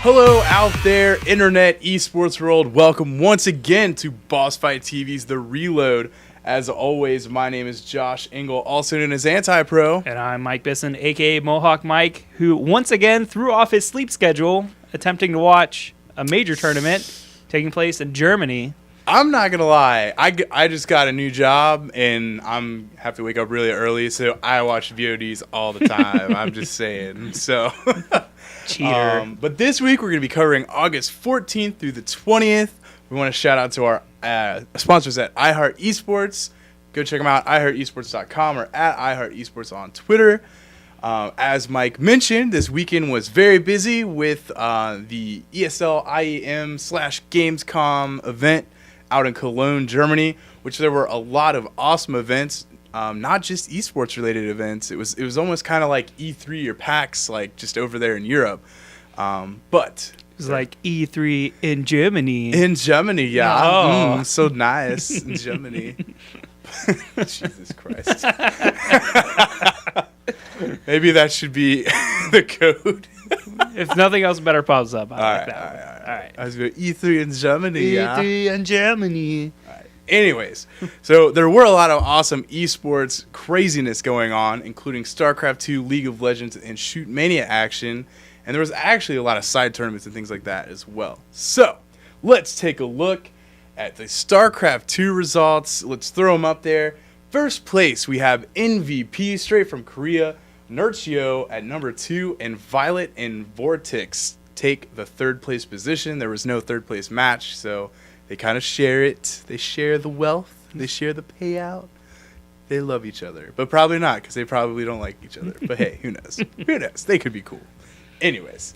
Hello out there, internet esports world. Welcome once again to BossFightTV's The Reload. As always, my name is Josh Engel, also known as Anti-Pro. And I'm Mike Bisson, a.k.a. Mohawk Mike, who once again threw off his sleep schedule, attempting to watch a major tournament taking place in Germany. I'm not going to lie. I just got a new job, and have to wake up really early, so I watch VODs all the time. I'm just saying. So, Cheater. But this week, we're going to be covering August 14th through the 20th. We want to shout out to our sponsors at iHeart Esports. Go check them out, iHeartEsports.com or at iHeartEsports on Twitter. As Mike mentioned, this weekend was very busy with the ESL IEM/Gamescom event out in Cologne, Germany, which there were a lot of awesome events, not just esports related events. It was almost kind of like E3 or PAX, like just over there in Europe. But It was like E3 in Germany. in Germany, yeah. Oh. So nice in Germany. Jesus Christ. Maybe that should be the code. If nothing else better pops up, I like All that. right. I was going E3 in Germany, yeah. E3 in Germany. Anyways, so there were a lot of awesome esports craziness going on, including StarCraft 2, League of Legends, and Shoot Mania action. And there was actually a lot of side tournaments and things like that as well. So let's take a look at the StarCraft 2 results. Let's throw them up there. First place, we have MVP straight from Korea, Nerchio at number 2, and Violet and Vortex take the third place position. There was no third place match, so they kind of share it. They share the wealth. They share the payout. They love each other, but probably not because they probably don't like each other. But hey, who knows? Who knows? They could be cool. Anyways,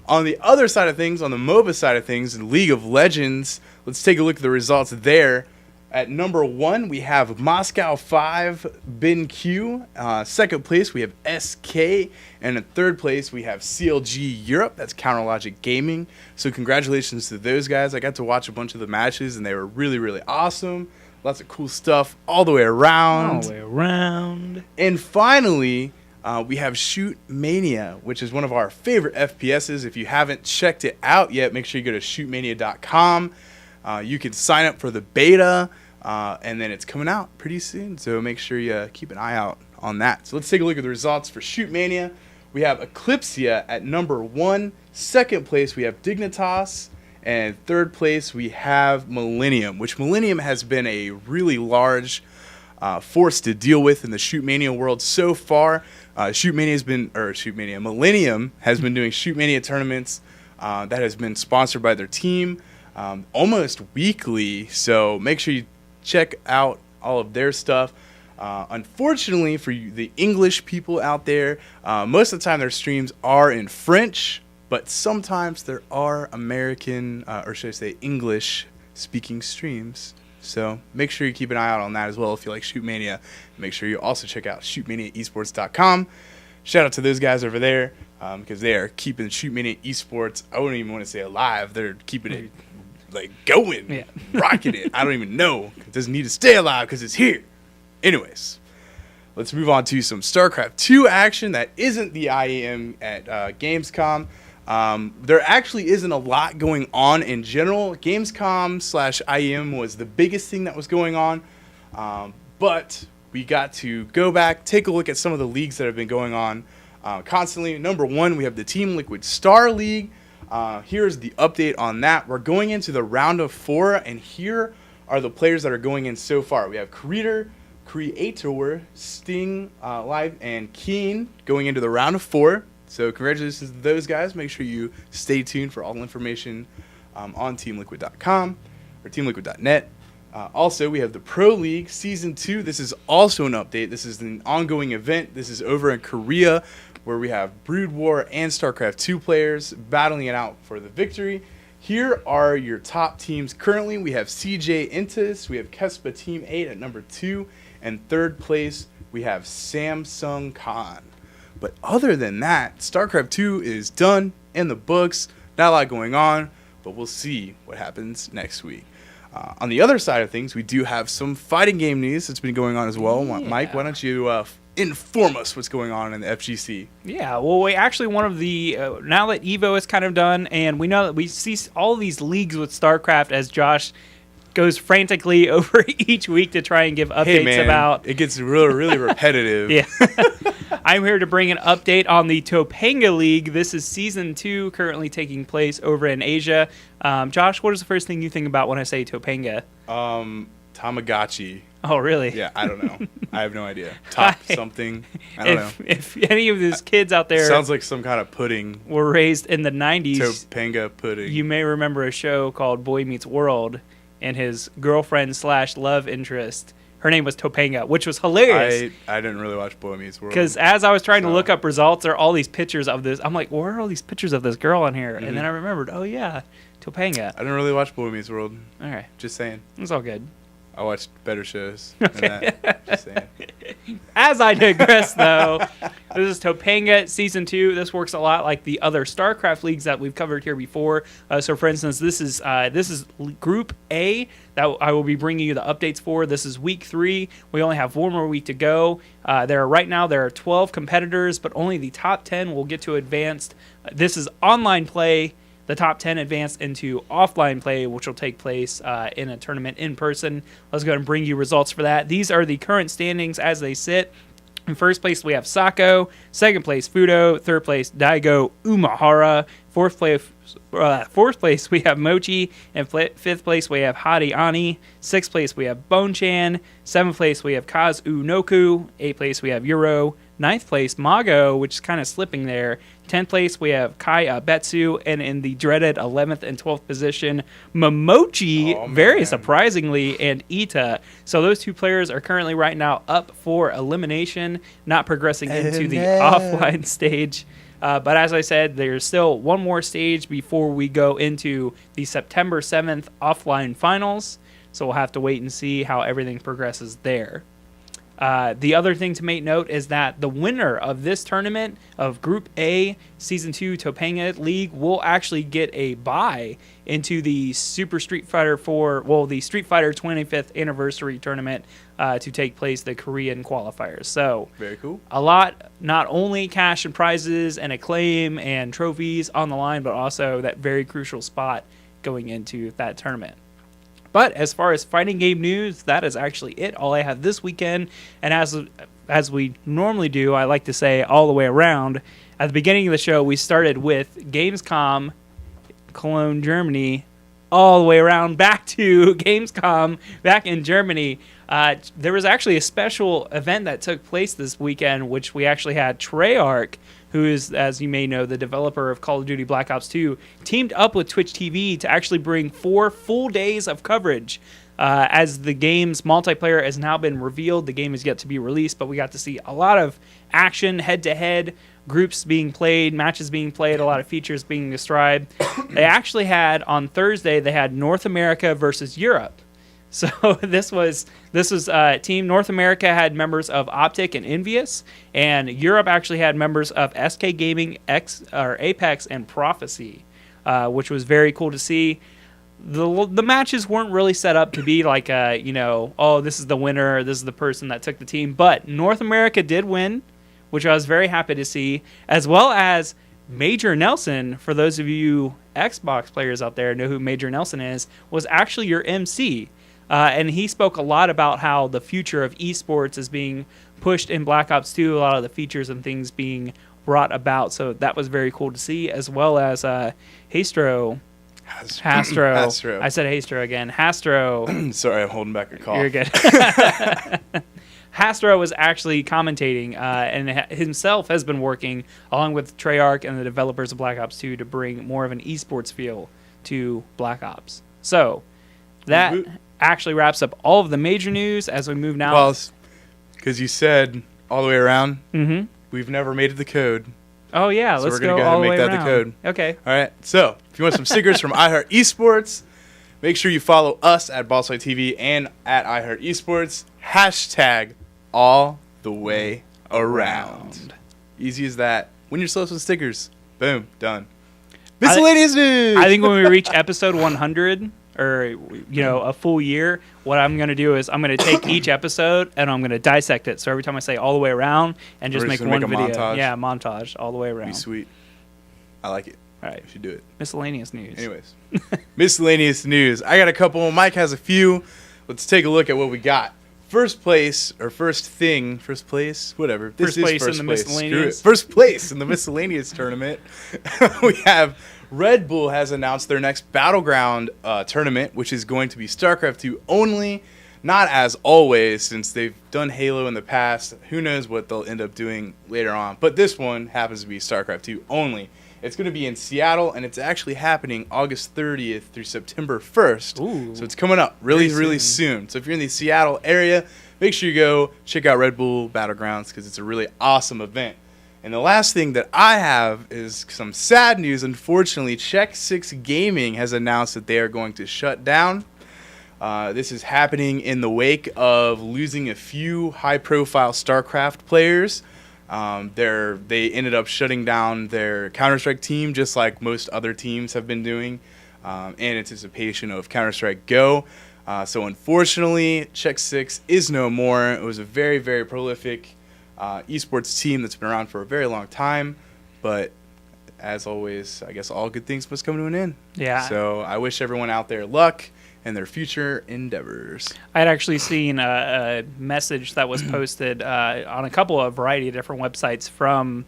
on the other side of things, on the MOBA side of things, in League of Legends, let's take a look at the results there. At number 1, we have Moscow 5, Bin Q. Second place, we have SK. And in third place, we have CLG Europe. That's Counterlogic Gaming. So congratulations to those guys. I got to watch a bunch of the matches, and they were really, really awesome. Lots of cool stuff all the way around. All the way around. And finally, we have Shoot Mania, which is one of our favorite FPSs. If you haven't checked it out yet, make sure you go to shootmania.com. You can sign up for the beta. And then it's coming out pretty soon, so make sure you keep an eye out on that. So let's take a look at the results for Shoot Mania. We have Eclipsia at number 1. Second place, we have Dignitas. And third place, we have Millennium, which Millennium has been a really large force to deal with in the Shoot Mania world so far. Millennium has been doing Shoot Mania tournaments that has been sponsored by their team almost weekly, so make sure you check out all of their stuff. Unfortunately for you, the English people out there, most of the time their streams are in French, but sometimes there are American, or should I say English-speaking streams. So make sure you keep an eye out on that as well if you like Shoot Mania. Make sure you also check out shootmaniaesports.com. Shout out to those guys over there because they are keeping Shoot Mania Esports, I wouldn't even want to say alive, they're keeping it like going, yeah. Rocking it. I don't even know. It doesn't need to stay alive because it's here. Anyways, let's move on to some StarCraft 2 action that isn't the IEM at Gamescom. There actually isn't a lot going on in general. Gamescom/IEM was the biggest thing that was going on, but we got to go back, take a look at some of the leagues that have been going on constantly. Number 1, we have the Team Liquid Star League. Here's the update on that. We're going into the round of 4, and here are the players that are going in so far. We have Creator, Sting, Live, and Keen going into the round of 4. So congratulations to those guys. Make sure you stay tuned for all information on teamliquid.com or teamliquid.net. Also, we have the Pro League Season 2. This is also an update. This is an ongoing event. This is over in Korea, where we have Brood War and StarCraft 2 players battling it out for the victory. Here are your top teams currently. We have CJ Intis, we have Kespa Team 8 at number 2, and third place we have Samsung Khan. But other than that, StarCraft 2 is done in the books. Not a lot going on, but we'll see what happens next week. On the other side of things, we do have some fighting game news that's been going on as well. Yeah. Mike, why don't you inform us what's going on in the FGC. Yeah, well, we actually, one of the, now that EVO is kind of done, and we know that we see all these leagues with StarCraft as Josh goes frantically over each week to try and give updates about. It gets really repetitive. Yeah. I'm here to bring an update on the Topanga League. This is Season 2 currently taking place over in Asia. Josh, what is the first thing you think about when I say Topanga? Tamagotchi. Oh, really? Yeah, I don't know. I have no idea. Top something. I don't know. If any of these kids out there sounds like some kind of pudding. Were raised in the 90s. Topanga pudding. You may remember a show called Boy Meets World, and his girlfriend / love interest, her name was Topanga, which was hilarious. I didn't really watch Boy Meets World. Because as I was trying to look up results, there are all these pictures of this. I'm like, where are all these pictures of this girl on here? Mm-hmm. And then I remembered, oh yeah, Topanga. I didn't really watch Boy Meets World. All right. Just saying. It's all good. I watched better shows than that. Just saying. As I digress, though, this is Topanga Season 2. This works a lot like the other StarCraft leagues that we've covered here before. So, for instance, this is Group A that I will be bringing you the updates for. This is Week 3. We only have one more week to go. Right now there are 12 competitors, but only the top 10 will get to advanced. This is online play. The top 10 advanced into offline play, which will take place in a tournament in person. Let's go ahead and bring you results for that. These are the current standings as they sit. In first place, we have Sako. Second place, Fudo. Third place, Daigo Umahara. Fourth place, we have Mochi. And fifth place, we have Hadi Ani. Sixth place, we have Bonchan. Seventh place, we have Kazu Noku. Eighth place, we have Euro. Ninth place, Mago, which is kind of slipping there. 10th place, we have Kai Betsu. And in the dreaded 11th and 12th position, Momochi, very surprisingly, and Ita. So those two players are currently right now up for elimination, not progressing into the offline stage. But as I said, there's still one more stage before we go into the September 7th offline finals. So we'll have to wait and see how everything progresses there. The other thing to make note is that the winner of this tournament of Group A Season 2 Topanga League will actually get a bye into the Super Street Fighter 4, the Street Fighter 25th Anniversary Tournament to take place, the Korean qualifiers. So, very cool. A lot, not only cash and prizes and acclaim and trophies on the line, but also that very crucial spot going into that tournament. But as far as fighting game news, that is actually it. All I have this weekend. And as we normally do, I like to say all the way around. At the beginning of the show, we started with Gamescom, Cologne, Germany, all the way around back to Gamescom back in Germany. There was actually a special event that took place this weekend, which we actually had Treyarch, who is, as you may know, the developer of Call of Duty Black Ops 2, teamed up with Twitch TV to actually bring 4 full days of coverage. As the game's multiplayer has now been revealed, the game is yet to be released, but we got to see a lot of action, head-to-head, groups being played, matches being played, a lot of features being described. They actually had, on Thursday, they had North America versus Europe. So this was Team North America had members of Optic and Envious, and Europe actually had members of SK Gaming, Apex, and Prophecy, which was very cool to see. The matches weren't really set up to be like this is the winner, this is the person that took the team, but North America did win, which I was very happy to see, as well as Major Nelson. For those of you Xbox players out there know who Major Nelson is, was actually your MC. And he spoke a lot about how the future of esports is being pushed in Black Ops 2, a lot of the features and things being brought about. So that was very cool to see, as well as Hastro. I said Hastro again. Hastro. Sorry, I'm holding back a cough. You're good. Hastro was actually commentating and himself has been working along with Treyarch and the developers of Black Ops 2 to bring more of an esports feel to Black Ops. So that actually wraps up all of the major news as we move now. Well, because you said all the way around, we've never made it the code. Oh, yeah. So let's we're going to go go ahead all and the make way that around. the code. Okay. All right. So if you want some stickers from iHeart Esports, make sure you follow us at BossFightTV and at iHeart Esports. Hashtag all the way around. Easy as that. Win yourself some stickers. Boom. Done. Miscellaneous news. I think when we reach episode 100, or a full year, what I'm going to do is I'm going to take each episode and I'm going to dissect it. So every time I say all the way around and just make one video. Montage. Yeah, montage all the way around. Be sweet. I like it. All right. We should do it. Miscellaneous news. Anyways, miscellaneous news. I got a couple. Mike has a few. Let's take a look at what we got. First place, whatever. First place in the miscellaneous. First place in the miscellaneous tournament. We have Red Bull has announced their next Battleground tournament, which is going to be StarCraft 2 only. Not as always, since they've done Halo in the past. Who knows what they'll end up doing later on. But this one happens to be StarCraft 2 only. It's going to be in Seattle, and it's actually happening August 30th through September 1st. Ooh, so it's coming up really soon. So if you're in the Seattle area, make sure you go check out Red Bull Battlegrounds because it's a really awesome event. And the last thing that I have is some sad news. Unfortunately, Check 6 Gaming has announced that they are going to shut down. This is happening in the wake of losing a few high-profile StarCraft players. They ended up shutting down their Counter-Strike team, just like most other teams have been doing, in anticipation of Counter-Strike Go. So unfortunately, Check 6 is no more. It was a very, very prolific esports team that's been around for a very long time. But as always, I guess all good things must come to an end. Yeah. So I wish everyone out there luck in their future endeavors. I had actually seen a message that was posted on a variety of different websites from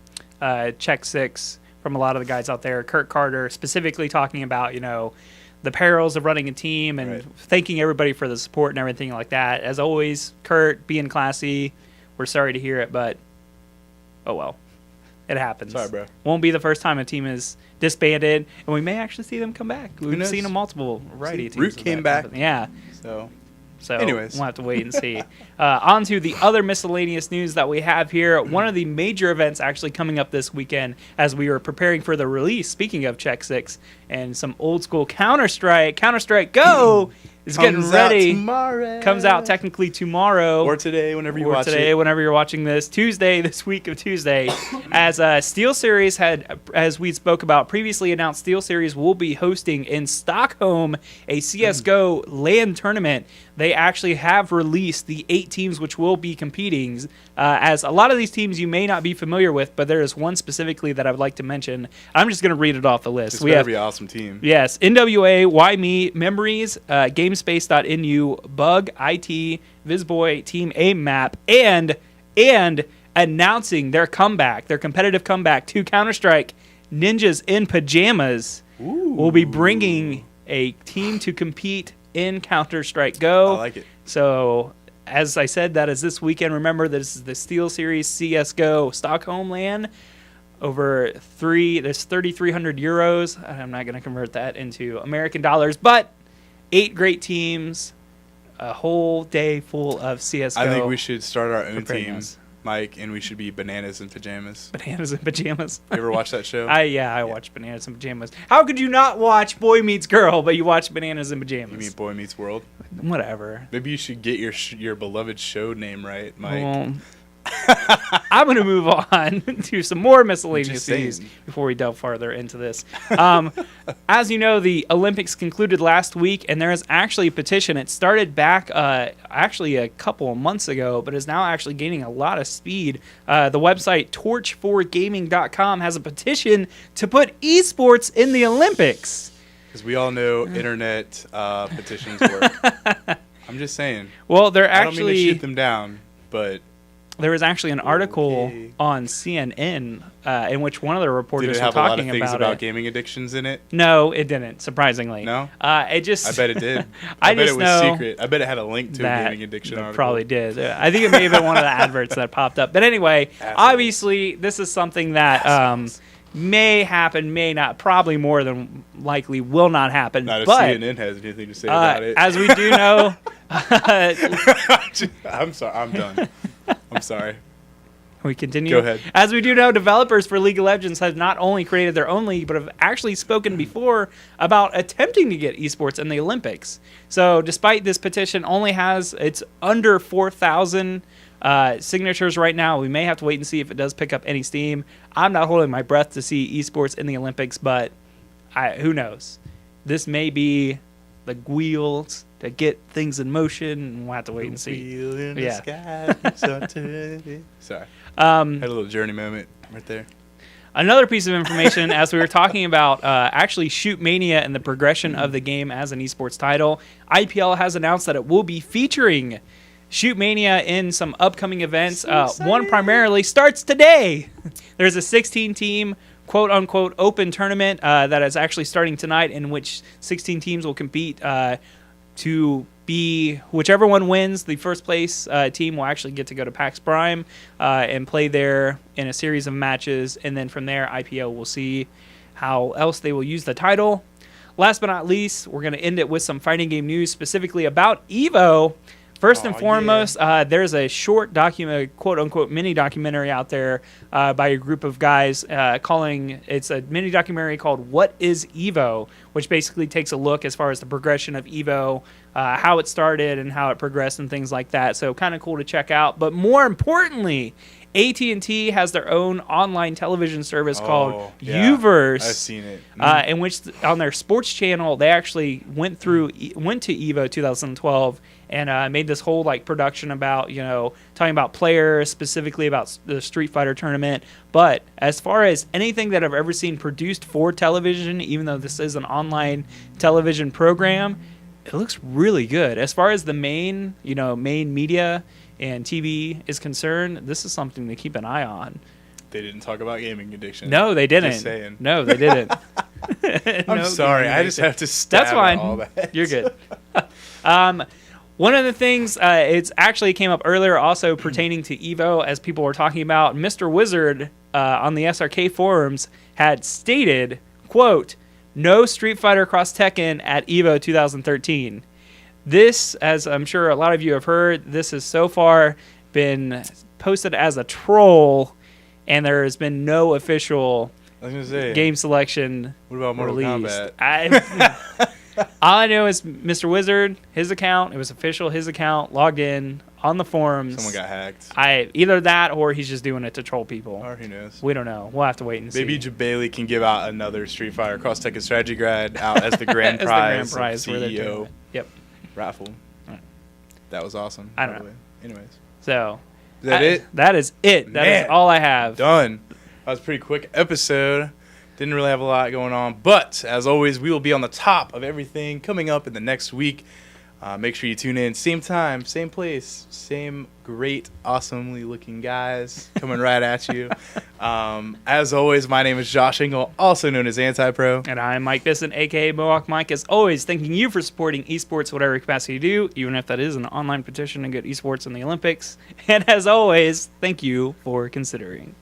Check 6, from a lot of the guys out there. Kurt Carter specifically talking about, the perils of running a team and thanking everybody for the support and everything like that. As always, Kurt, being classy, we're sorry to hear it, but oh well. It happens. Sorry, bro. Won't be the first time a team is disbanded, and we may actually see them come back. We've seen a multiple variety of teams. Root came back. Yeah. So anyways, we'll have to wait and see. On to the other miscellaneous news that we have here. One of the major events actually coming up this weekend as we are preparing for the release, speaking of Check 6, and some old school Counter-Strike Go is getting ready. Comes out technically tomorrow. Or today, whenever you watch it. Or today, whenever you're watching this. Tuesday, this week of Tuesday. As SteelSeries had, as we spoke about previously announced, SteelSeries will be hosting in Stockholm a CSGO LAN tournament. They actually have released the 8 teams which will be competing. As a lot of these teams you may not be familiar with, but there is one specifically that I would like to mention. I'm just going to read it off the list. We have an awesome team. Yes, NWA, Why Me, Memories, GameSpace.NU, Bug, IT, Visboy, Team Aim Map, and announcing their comeback, their competitive comeback to Counter-Strike, Ninjas in Pajamas. Ooh. Will be bringing a team to compete in Counter-Strike Go. I like it. So, as I said, that is this weekend. Remember, this is the SteelSeries CSGO Stockholm LAN. There's 3,300 euros. I'm not going to convert that into American dollars, but 8 great teams, a whole day full of CSGO. I think we should start our own team, Mike, and we should be Bananas in Pajamas. Bananas in Pajamas. You ever watch that show? I watch Bananas in Pajamas. How could you not watch Boy Meets Girl, but you watch Bananas in Pajamas? You mean Boy Meets World? Whatever. Maybe you should get your beloved show name right, Mike. Well, I'm going to move on to some more miscellaneous news before we delve farther into this. As you know, the Olympics concluded last week, and there is actually a petition. It started back actually a couple of months ago, but is now actually gaining a lot of speed. The website torch4gaming.com has a petition to put esports in the Olympics. Because we all know internet petitions work. I'm just saying. Well, they're I don't actually... mean to shoot them down, but... There was actually an article on CNN in which one of the reporters were talking about it. Did it have a lot of things about it. Gaming addictions in it? No, it didn't, surprisingly. No? It just... I bet it did. I bet just it was know secret. I bet it had a link to a gaming addiction article. Probably did. I think it may have been one of the adverts that popped up. But anyway, obviously, this is something that may happen, may not, probably more than likely will not happen. Not if but, CNN has anything to say about it. As we do know... I'm sorry. I'm done. I'm sorry. We continue. Go ahead. As we do know, developers for League of Legends have not only created their own league, but have actually spoken before about attempting to get esports in the Olympics. So despite this petition it's under 4,000 signatures right now. We may have to wait and see if it does pick up any steam. I'm not holding my breath to see esports in the Olympics, but who knows? This may be the wheels to get things in motion, and we'll have to wait and see. Wheel in the sky, sorry. Had a little journey moment right there. Another piece of information, as we were talking about actually Shoot Mania and the progression of the game as an esports title, IPL has announced that it will be featuring Shoot Mania in some upcoming events. One primarily starts today. There's a 16-team quote-unquote open tournament that is actually starting tonight, in which 16 teams will compete to be whichever one wins. The first place team will actually get to go to PAX Prime and play there in a series of matches, and then from there IPL will see how else they will use the title. Last but not least, we're going to end it with some fighting game news, specifically about EVO. First and foremost, there's a short document, quote-unquote mini documentary out there by a group of guys it's a mini documentary called What is EVO, which basically takes a look as far as the progression of EVO, how it started and how it progressed and things like that. So kind of cool to check out. But more importantly, AT&T has their own online television service called Uverse. I've seen it. In which on their sports channel, they actually went to EVO 2012 and made this whole production about, talking about players, specifically about the Street Fighter tournament. But as far as anything that I've ever seen produced for television, even though this is an online television program, it looks really good. As far as the main media and TV is concerned, this is something to keep an eye on. They didn't talk about gaming addiction. No, they didn't. Just saying. No, they didn't. I'm sorry. I just have to stab That's fine. all that. You're good. One of the things, it's actually came up earlier also pertaining to EVO, as people were talking about, Mr. Wizard on the SRK forums had stated, quote, "No Street Fighter Cross Tekken at EVO 2013. This, as I'm sure a lot of you have heard, this has so far been posted as a troll, and there has been no official game selection. What about Mortal released. Kombat? All I know is Mr. Wizard, his account, it was official, his account, logged in on the forums. Someone got hacked. Either that or he's just doing it to troll people. Or who knows? We don't know. We'll have to wait and see. Maybe Jabali can give out another Street Fighter Cross Tekken Strategy Guide out as the grand prize. CEO Yep. raffle. Right. That was awesome. I don't know. Anyways. So. Is that it? That is it. That is all I have. Done. That was a pretty quick episode. Didn't really have a lot going on. But, as always, we will be on the top of everything coming up in the next week. Make sure you tune in. Same time, same place, same great, awesomely looking guys coming right at you. As always, my name is Josh Engel, also known as Anti-Pro. And I'm Mike Bisson, a.k.a. Mohawk Mike. As always, thanking you for supporting esports, whatever capacity you do, even if that is an online petition to get esports in the Olympics. And as always, thank you for considering.